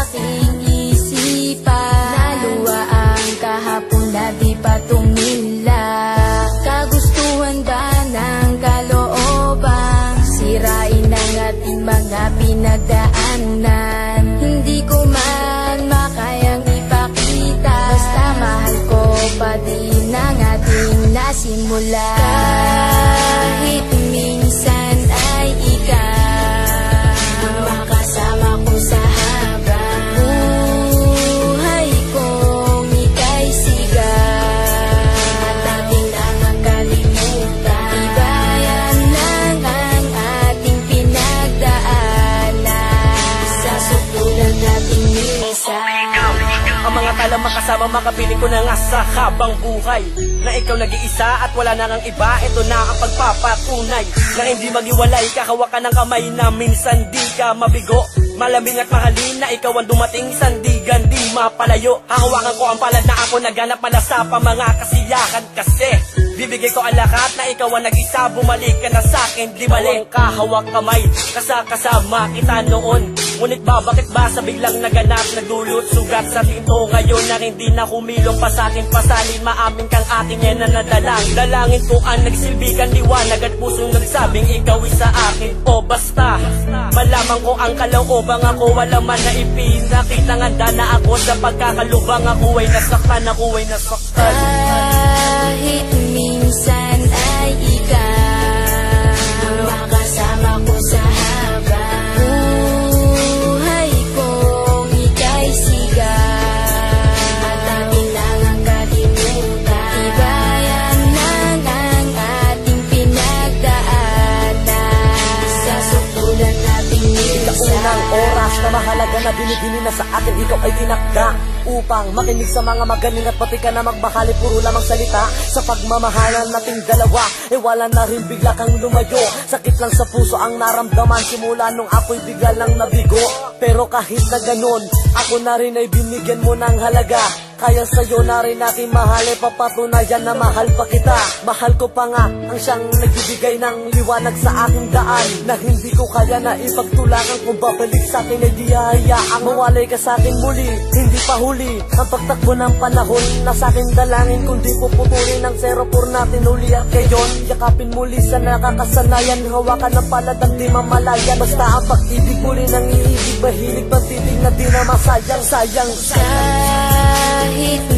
aking isipan. Naluwa ang kahapon na di pa tumila. Kagustuhan ba ng kalooban? Sirain ang ating mga pinagdaanan. Hindi ko man makayang ipakita, basta mahal ko pa din ang ating nasimula. Kahit minsan ay ikaw makasama ko sa habang buhay kong ika'y sigaw. At ating nang kalimutan, ibayan lang ang ating pinagdaanan. Sa sutulan nating minsan, ang mga tala makasama, makapiling ko na nga sa habang buhay na ikaw nag-iisa at wala na ngang iba. Ito na ang pagpapatunay na hindi maghiwalay. Kahawakan ng kamay na minsan di ka mabigo. Malamig at mahalin na ikaw ang dumating, sandigan di mapalayo. Hahawakan ko ang palad na ako naganap pala sa mga kasiyahan. Kasi bibigay ko ang lahat na ikaw ang nag-isa. Bumalik ka na sa'kin, di balik. Kahawak kamay, kasama kita noon. Ngunit bakit ba sa biglang naganap, nagdulot sugat sa tinto ngayon na hindi na humilong pa sa akin. Pasalin maamin kang ating yan na nadalang. Dalangin ko ang nagsilbigan liwanag at pusong nagsabing ikaw isa akin. O basta malaman ko ang kalooban ako, wala man na ipinakita. Nganda na ako sa pagkakalubang, ako ay nasaktan, ako ay nasaktan. kahit minsan ay ikaw makasama ko sa habang buhay kong ika'y sigaw. At ating lang ang kalimutan, ibayan lang ang ating pinagdaanan. Sa sutulan nating minsan, Unang oras na mahalaga na binibini na sa akin, ikaw ay tinakda upang makinig sa mga magaling at pati ka na magbakali. Puro lamang salita sa pagmamahalan nating dalawa, wala na rin bigla kang lumayo. Sakit lang sa puso ang naramdaman simula nung ako'y bigla lang nabigo. Pero kahit na ganon, ako na rin ay binigyan mo ng halaga. Kaya sa'yo na rin aking mahal, papatunayan na mahal pa kita. Mahal ko pa nga ang siyang nagbibigay ng liwanag sa aking daan, na hindi ko kaya na ipagtulakan. Kung babalik sa'kin ay di hayaang mawalay ka sa'kin muli. Hindi pa huli ang pagtakbo ng panahon na sa'king dalangin, kundi puputulin ang 04 natin uli. At ngayon, yakapin muli sa nakakasanayan, hawakan ng palad at di mamalayan. Basta ang pag-ibig muli ng iibig, mahilig pang titig na di na masayang. kahit